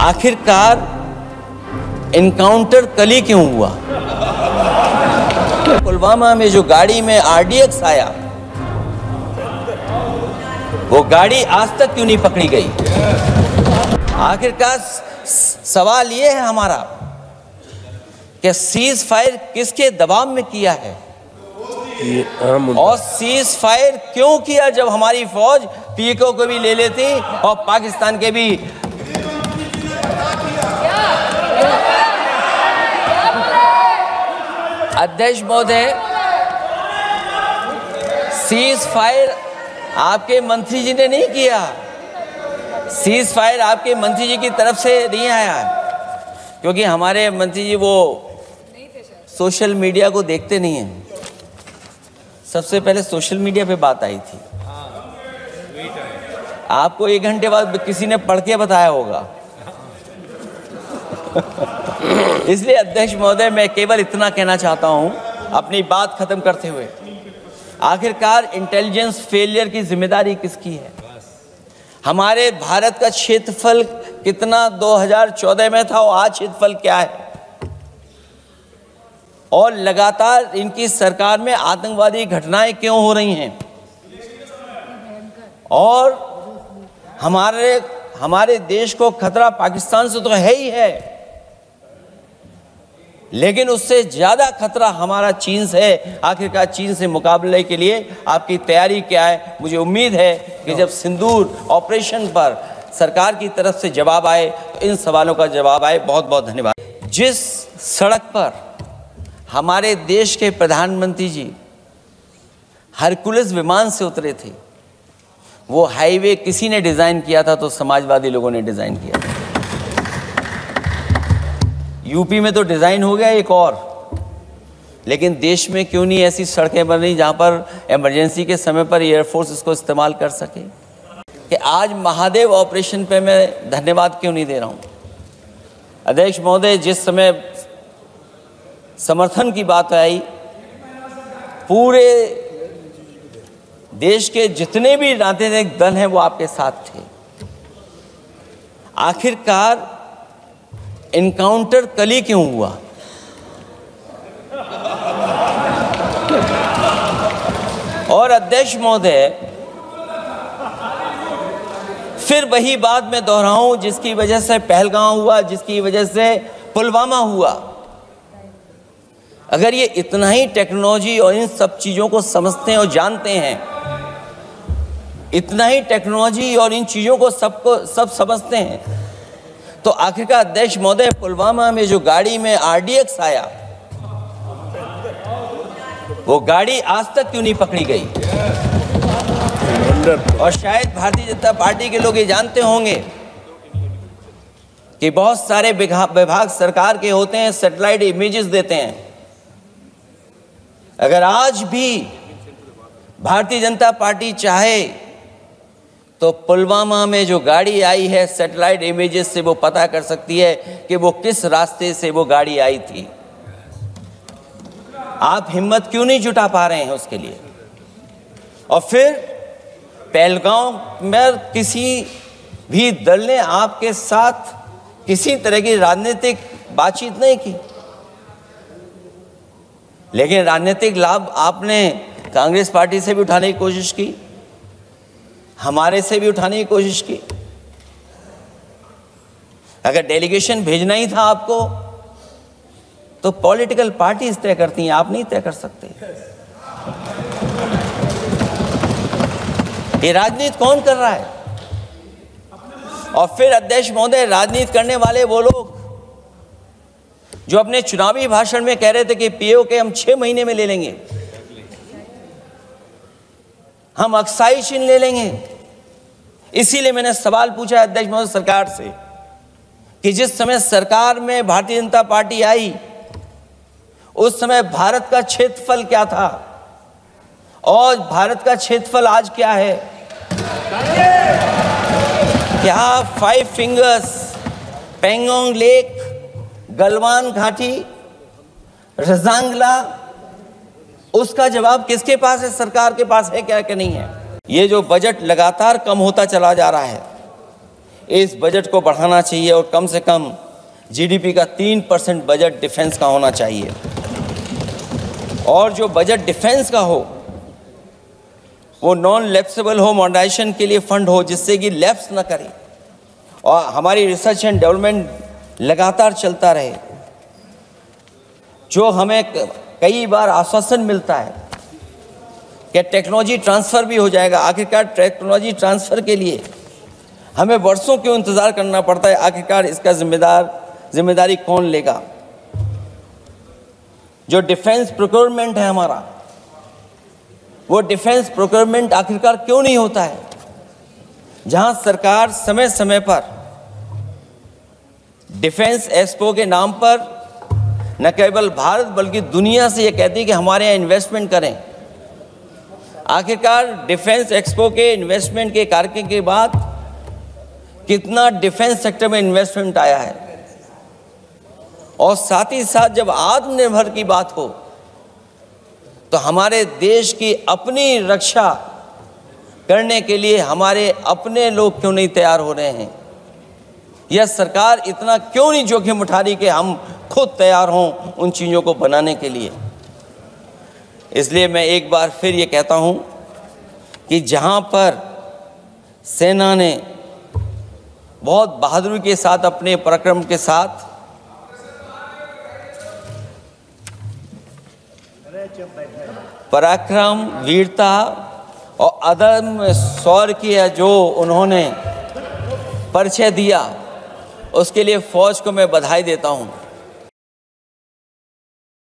आखिरकार इनकाउंटर कल ही क्यों हुआ? पुलवामा में जो गाड़ी में आरडीएक्स आया, वो गाड़ी आज तक क्यों नहीं पकड़ी गई? आखिरकार सवाल ये है हमारा कि सीज फायर किसके दबाव में किया है और सीज फायर क्यों किया जब हमारी फौज पीओके को भी ले लेती और पाकिस्तान के भी। अध्यक्ष महोदय, सीज फायर आपके मंत्री जी ने नहीं किया, सीज फायर आपके मंत्री जी की तरफ से नहीं आया, क्योंकि हमारे मंत्री जी वो सोशल मीडिया को देखते नहीं हैं। सबसे पहले सोशल मीडिया पे बात आई थी, आपको 1 घंटे बाद किसी ने पढ़ के बताया होगा। इसलिए अध्यक्ष महोदय, मैं केवल इतना कहना चाहता हूं अपनी बात खत्म करते हुए, आखिरकार इंटेलिजेंस फेलियर की जिम्मेदारी किसकी है? हमारे भारत का क्षेत्रफल कितना 2014 में था और आज क्षेत्रफल क्या है? और लगातार इनकी सरकार में आतंकवादी घटनाएं क्यों हो रही हैं? और हमारे देश को खतरा पाकिस्तान से तो है ही है, लेकिन उससे ज्यादा खतरा हमारा चीन से है। आखिरकार चीन से मुकाबले के लिए आपकी तैयारी क्या है? मुझे उम्मीद है कि जब सिंदूर ऑपरेशन पर सरकार की तरफ से जवाब आए तो इन सवालों का जवाब आए। बहुत बहुत धन्यवाद। जिस सड़क पर हमारे देश के प्रधानमंत्री जी हरकुलिस विमान से उतरे थे, वो हाईवे किसी ने डिजाइन किया था? तो समाजवादी लोगों ने डिजाइन किया था। यूपी में तो डिजाइन हो गया एक और, लेकिन देश में क्यों नहीं ऐसी सड़कें बन रही जहां पर इमरजेंसी के समय पर एयरफोर्स इसको इस्तेमाल कर सके? कि आज महादेव ऑपरेशन पे मैं धन्यवाद क्यों नहीं दे रहा हूं? अध्यक्ष महोदय, जिस समय समर्थन की बात आई, पूरे देश के जितने भी राजनीतिक दल हैं वो आपके साथ थे। आखिरकार इनकाउंटर कल ही क्यों हुआ? और अध्यक्ष महोदय, फिर वही बात मैं दोहराऊं जिसकी वजह से पहलगाम हुआ, जिसकी वजह से पुलवामा हुआ। अगर ये इतना ही टेक्नोलॉजी और इन सब चीजों को समझते हैं और जानते हैं, इतना ही टेक्नोलॉजी और इन चीजों को सब समझते हैं, तो आखिरकार अध्यक्ष महोदय, पुलवामा में जो गाड़ी में आरडीएक्स आया, वो गाड़ी आज तक क्यों नहीं पकड़ी गई? और शायद भारतीय जनता पार्टी के लोग ये जानते होंगे कि बहुत सारे विभाग सरकार के होते हैं, सैटेलाइट इमेजेस देते हैं। अगर आज भी भारतीय जनता पार्टी चाहे तो पुलवामा में जो गाड़ी आई है, सैटेलाइट इमेजेस से वो पता कर सकती है कि वो किस रास्ते से वो गाड़ी आई थी। आप हिम्मत क्यों नहीं जुटा पा रहे हैं उसके लिए? और फिर पहलगाम में किसी भी दल ने आपके साथ किसी तरह की राजनीतिक बातचीत नहीं की, लेकिन राजनीतिक लाभ आपने कांग्रेस पार्टी से भी उठाने की कोशिश की, हमारे से भी उठाने की कोशिश की। अगर डेलीगेशन भेजना ही था आपको तो पॉलिटिकल पार्टीज तय करती हैं, आप नहीं तय कर सकते। ये राजनीति कौन कर रहा है? और फिर अध्यक्ष महोदय, राजनीति करने वाले वो लोग जो अपने चुनावी भाषण में कह रहे थे कि पीओके हम 6 महीने में ले लेंगे, हम अक्साई चिन्ह ले लेंगे। इसीलिए मैंने सवाल पूछा अध्यक्ष महोदय सरकार से कि जिस समय सरकार में भारतीय जनता पार्टी आई, उस समय भारत का क्षेत्रफल क्या था और भारत का क्षेत्रफल आज क्या है? क्या 5 फिंगर्स, पेंगोंग लेक, गलवान घाटी, रजांगला, उसका जवाब किसके पास है? सरकार के पास है क्या कि नहीं है? ये जो बजट लगातार कम होता चला जा रहा है, इस बजट को बढ़ाना चाहिए और कम से कम जीडीपी का 3% बजट डिफेंस का होना चाहिए। और जो बजट डिफेंस का हो वो नॉन लैप्सेबल हो, मॉडर्नाइजेशन के लिए फंड हो जिससे कि लैप्स ना करे और हमारी रिसर्च एंड डेवलपमेंट लगातार चलता रहे। जो हमें कई बार आश्वासन मिलता है कि टेक्नोलॉजी ट्रांसफ़र भी हो जाएगा, आखिरकार टेक्नोलॉजी ट्रांसफ़र के लिए हमें वर्षों क्यों इंतज़ार करना पड़ता है? आखिरकार इसका जिम्मेदारी कौन लेगा? जो डिफेंस प्रोक्योरमेंट है हमारा, वो डिफेंस प्रोक्योरमेंट आखिरकार क्यों नहीं होता है? जहां सरकार समय समय पर डिफेंस एक्सपो के नाम पर न केवल भारत बल्कि दुनिया से ये कहती है कि हमारे यहाँ इन्वेस्टमेंट करें। आखिरकार डिफेंस एक्सपो के इन्वेस्टमेंट के कार्यक्रम के बाद कितना डिफेंस सेक्टर में इन्वेस्टमेंट आया है? और साथ ही साथ जब आत्मनिर्भर की बात हो तो हमारे देश की अपनी रक्षा करने के लिए हमारे अपने लोग क्यों नहीं तैयार हो रहे हैं? यह सरकार इतना क्यों नहीं जोखिम उठा रही कि हम खुद तैयार हों उन चीज़ों को बनाने के लिए? इसलिए मैं एक बार फिर ये कहता हूं कि जहां पर सेना ने बहुत बहादुरी के साथ अपने पराक्रम के साथ पराक्रम, वीरता और अदम्य शौर्य की जो उन्होंने परिचय दिया, उसके लिए फ़ौज को मैं बधाई देता हूं।